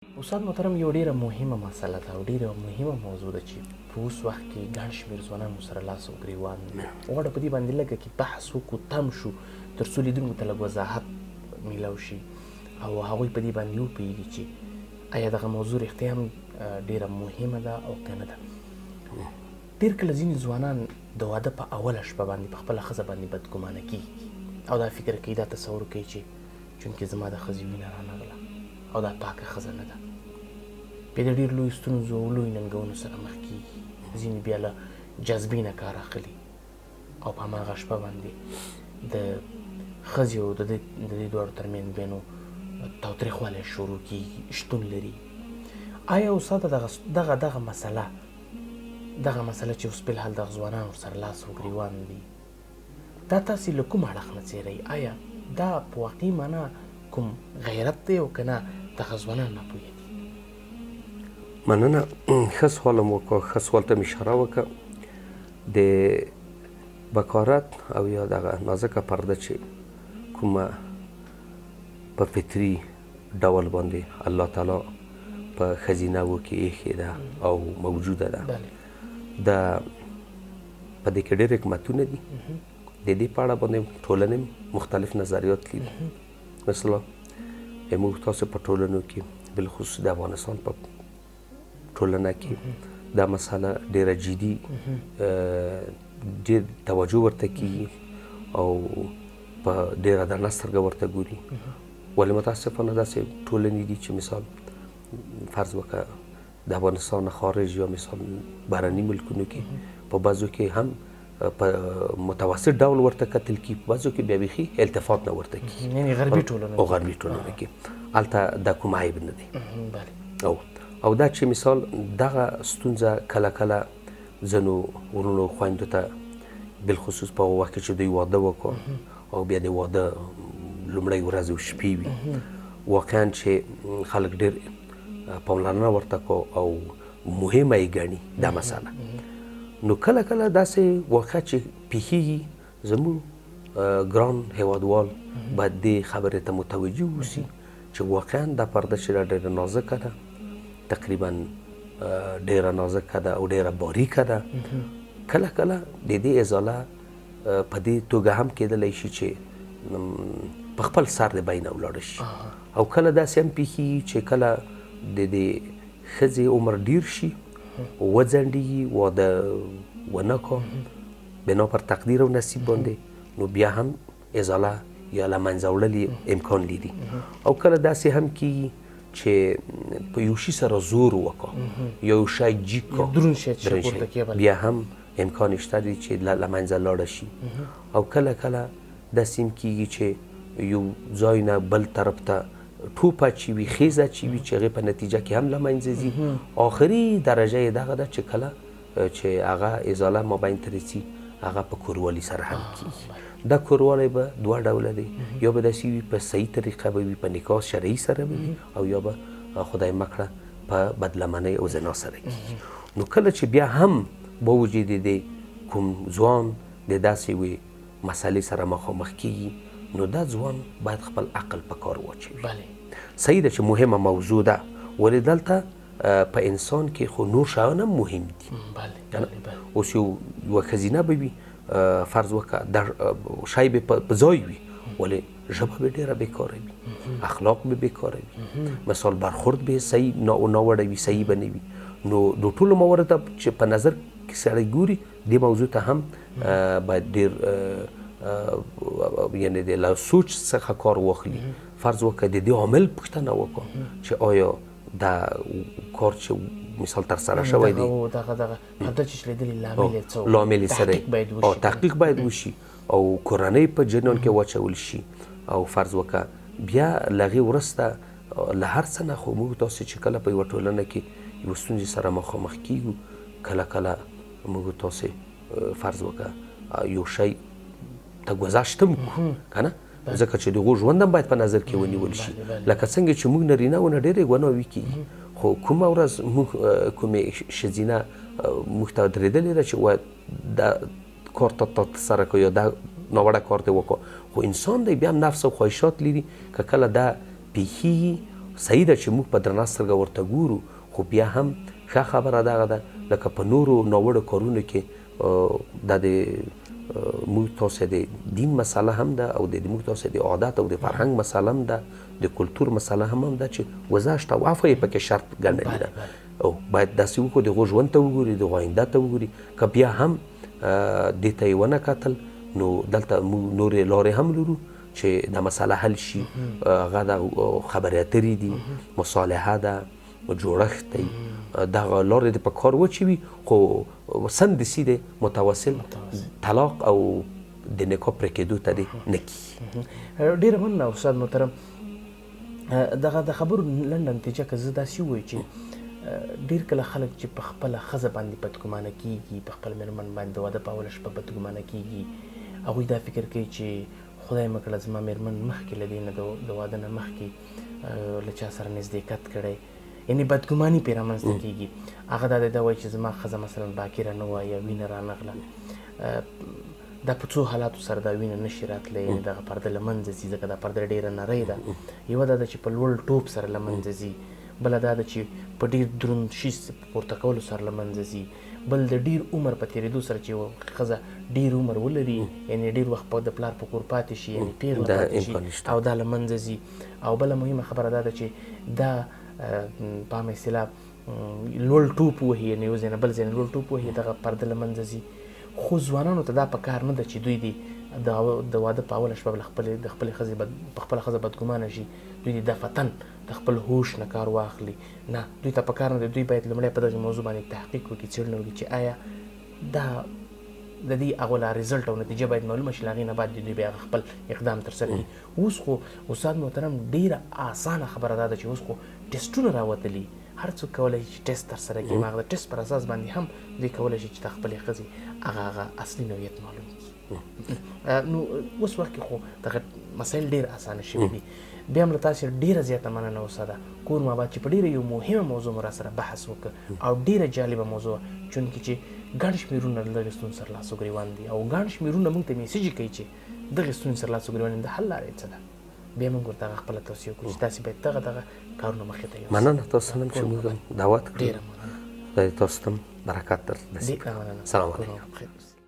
استاد محترم یو ډیره مهمه مسله ده او ډیره مهمه موضوع ده چې په اوس وخت کې ګڼ شمېر ځوانان ورسره لاس او ګریوان دي. غواړو په دې باندې لږه کې بحث وکړو، تم شو، تر څو لیدونکو ته لږ وضاحت میلاو شي او هغوی په دې باندې وپوهېږي چې آیا دغه موضوع رښتیا هم ډیره مهمه ده او که نه ده. ډېر کله ځینې ځوانان د واده په اوله شپه باندې په خپله ښځه باندې بدګمانه کېږي او دا فکر کوي، دا تصور کوي چې چونکې زما د ښځې وینه رانغله او دا پاکه ښځه نه ده، بیا د ډېر لویو ستونزو او لویو ننګونو سره مخ کېږي. ځینې بیا له جذبې نه کار اخلي او په هماغه شپه باندې د ښځې او د دې دواړو ترمنځ بیا نو تاوتریخوالی شروع کېږي، شتون لري. آیا استاده دغه مسله چې اوس فلحال دغه ځوانان ورسره لاس او ګریوان دي، دا تاسې له کوم اړخ نه څېړئ؟ آیا دا په واقعي معنا کوم غیرت دی او که نه دغه ځوانان ناپوهه دي؟ مننه. ښه سوال مو وکړ، ښه سوال ته مې اشاره وکړه. د بکارت او یا دغه نازکه پرده چې کومه په فطري ډول باندې الله تعالی په ښځینه‌وو کې ایښې ده او موجوده ده، دا په دې کې ډېر حکمتونه دي. د دې په اړه باندې ټولنې مختلف نظریات لري. مثلا موږ تاسو په ټولنو کې بالخصوص د افغانستان په ټولنه کې دا مسله ډیره جدي، ډېر توجه ورته کیږي او په ډیره درنه سترګه ورته ګوري. ولې متاسفانه داسې ټولنې دي چې مثال فرض وکړه د افغانستان خارج یا مثال بهرني ملکونو کې په بعضو کې هم په متوسط ډول ورته کتل کیږي، په بعضو کې بیا بیخي التفات نه ورته کیږي، یعنې غربي ټولنه او غربي ټولنه کې هلته دا کوم عیب نه دی. او دا چې مثال دغه ستونزه کله کله ځینو ورونو خویندو ته بالخصوص په وخت کې چې دوی واده وکړو او بیا د واده لومړۍ ورځ او شپې وي، واقعا چې خلک ډېر پاملرنه ورته کو او مهمه یې ګڼي دا مسله. نو کله کله داسې واقع چې پیښیږي، زموږ ګران هیوادوال باید دې خبرې ته متوجه اوسي چې واقعا دا پرده چې ډېره نازکه ده، تقریبا ډیره نازکه ده او ډیره باریکه ده. کله کله د دې ازاله په دې توګه هم کېدلی شي چې په خپل سر د بینه ولاړه شي، او کله داسې هم پیښیږي چې کله د دې ښځې عمر ډیر شي، وځنډېږي، واده ونه کړو بنا پر تقدیر او نصیب باندې، نو بیا هم ازاله یا له منځه وړل امکان لري. او کله داسې هم کېږي چې په یو شي سره زور وکړو یا یو شی جګ کړو، بیا هم امکان شته دی چې له منځه لاړه شي. او کله کله داسې هم کېږي چې یو ځای نه بل طرف ته ټوپ اچوي، خیز اچوي، چې هغې په نتیجه کې هم له منځه ځي. آخري درجه یې دغه ده چې کله چې هغه ازاله مابین ته رسي، هغه په کوروالي سره هم کېږي. دا کوروالی به دوه ډوله دی، یا به داسې وي په صحیح طریقه به وي، په نکاح شرعي سره به وي، او یا به خدای مکړه په بدلمنۍ او زنا سره کېږي. نو کله چې بیا هم با وجود د کوم ځوان د داسې یوې مسلې سره مخامخ کېږي، نو دا ځوان باید خپل عقل په کار واچوي. صحیح ده چې مهمه موضوع ده، ولې دلته په انسان کې خو نور شیان هم مهم دي. اوس یوه ښځینه به وي، فرض وکړه دا شی به په ځای وي، ولې ژبه به ډېره بېکاره وي، اخلاق به بېکاره وي، مثال برخورد به صحیح ناوړه وي، صحیح به نه وي. نو د ټولو موارد چې په نظر کې سړی ګوري، دې موضوع ته هم باید ډېر یعنې د له سوچ څخه کار واخلي. فرض وکړه د دې عامل پوښتنه وکړو چې آیا دا کار چې مثال ترسره شوی دی لامل یې څه دی، او تحقیق باید وشي او کورنۍ په جریان کې واچول شي. او فرض وکړه بیا له هغې وروسته له هر څه نه خو موږ تاسې چې کله په یوه ټولنه کې یوه ستونزې سره مخامخ کیږو، کله کله موږ تاسې فرض وکړه یو شی ته ګذشت هم کړو که نه، ځکه چې د هغو ژوند هم باید په نظر کې ونیول شي. لکه څنګه چې موږ نارینه ونه ډېرې ګناوې کېږي، خو کومه ورځ موږ کومې ښځینه موږ ته درېدلې ده چې دا کار ته ترسره کړو یا دا ناوړه کار ته وکړو، خو انسان دی بیا هم نفس او خواهشات لري. که کله دا پیښیږي صحیح ده چې موږ په درنه سترګه ورته ګورو خو بیا هم ښه خبره دغه ده لکه په نورو ناوړو کارونو کې دا د موږ تاسو د دین مسله هم ده او د موږ تاسو د عادت او د فرهنګ مسله هم ده د کلتور مسله هم ده چې گذشته او عفو یې پکې شرط ګڼلې ده او باید داسې وکړو د هغو ژوند ته وګوري د هغو آینده ته وګوري که بیا هم دې ته یې ونه کتل نو دلته موږ نورې لارې هم لرو چې دا مسله حل شي هغه د خبرې اترې دي مصالحه ده جوړښت دی دغه لارې د په کار وچوي خو سمدستي د متواصل طلاق او د نکاح پرې کېدو ته دې نه کیږي. ډېره مننه استاد محترم. دغه د خبرو لنډه نتیجه که زه داسې ووایو چې ډېر کله خلک چې په خپله ښځه باندې بدګمانه کېږي په خپل مېرمن باندې د واده په اوله شپه بدګمانه کېږي هغوی دا فکر کوي چې خدای مه کړه زما مېرمن مخکې له دې نه د واده نه مخکې له چا سره نزدېکت کړی یعنې بدګماني پرې رامنځته کېږي هغه دا دی دا وایي چې زما ښځه مثلا باکره نه وه یا وینه رانغله دا په څو حالاتو سره دا وینه نشي راتلی یعنې دغه پرده له منځه ځي ځکه دا پرده ډېره نری ده یوه دا ده چې په لوړ ټوپ سره له منځه ځي بله دا ده چې په ډېر دروند شي پورته کولو سره له منځه ځي بل د ډېر عمر په تېرېدو سره چې ښځه ډېر عمر ولري یعنې ډېر وخت د پلار په کور پاتې شي یعنې پیغله پاتې شي او دا له منځه ځي او بله مهمه خبره دا ده چې دا په عامه اصطلاح لوړ ټوپ وهي یعنې یو ځای نه بل ځای نه لوړ ټوپ وهي دغه پرده له منځه ځي خو ځوانانو ته دا په کار نه ده چې دوی دې د واده په اوله شپه د خپلې ښځې په خپله ښځه بدګمانه شي دوی دې دفتن د خپل هوش نه کار واخلي نه دوی ته په کار نه دی دوی باید لومړی په دغې موضوع باندې تحقیق وکړي څېړنه وکړي چې آیا دا د دې هغه لا ریزلټ او نتیجه باید معلومه شي له هغې نه بعد دوی بیا خپل اقدام ترسره کړي اوس خو استاد محترم ډېره اسانه خبره دا ده چې اوس خو ټسټونه راوتلي هر څوک کولی شي چې ټسټ ترسره کړي هغه د ټسټ پر اساس باندې هم دوی کولی شي چې د خپلې ښځې هغه اصلي نوعیت معلوم کړي نو اوس وخت کې خو دغه مسایل ډېر اسانه شوي دي بیا هم له تاسې ډېره زیاته مننه استاده کور ماباد چې په ډېره یو مهمه موضوع مو راسره بحث وکړ او ډېره جالبه موضوع چونکې چې ګڼ شمېرونه له دغې ستونزو سره لاس و ګرېوان دي او ګڼ شمېرونه موږ ته میسیج کوي چې دغې ستونزې سره لاس و ګرېوان دي د حل لاره یې څه ده بیا موږ ورته هغه خپله توصیه وکړو چې تاسې باید دغه کارونه مخې ته یوسئ. مننه تاسو هم چې موږ دعوت کړو. ډېره مننه. خدای تاسو ته برکت در نصیب کړي. سلام علیکم.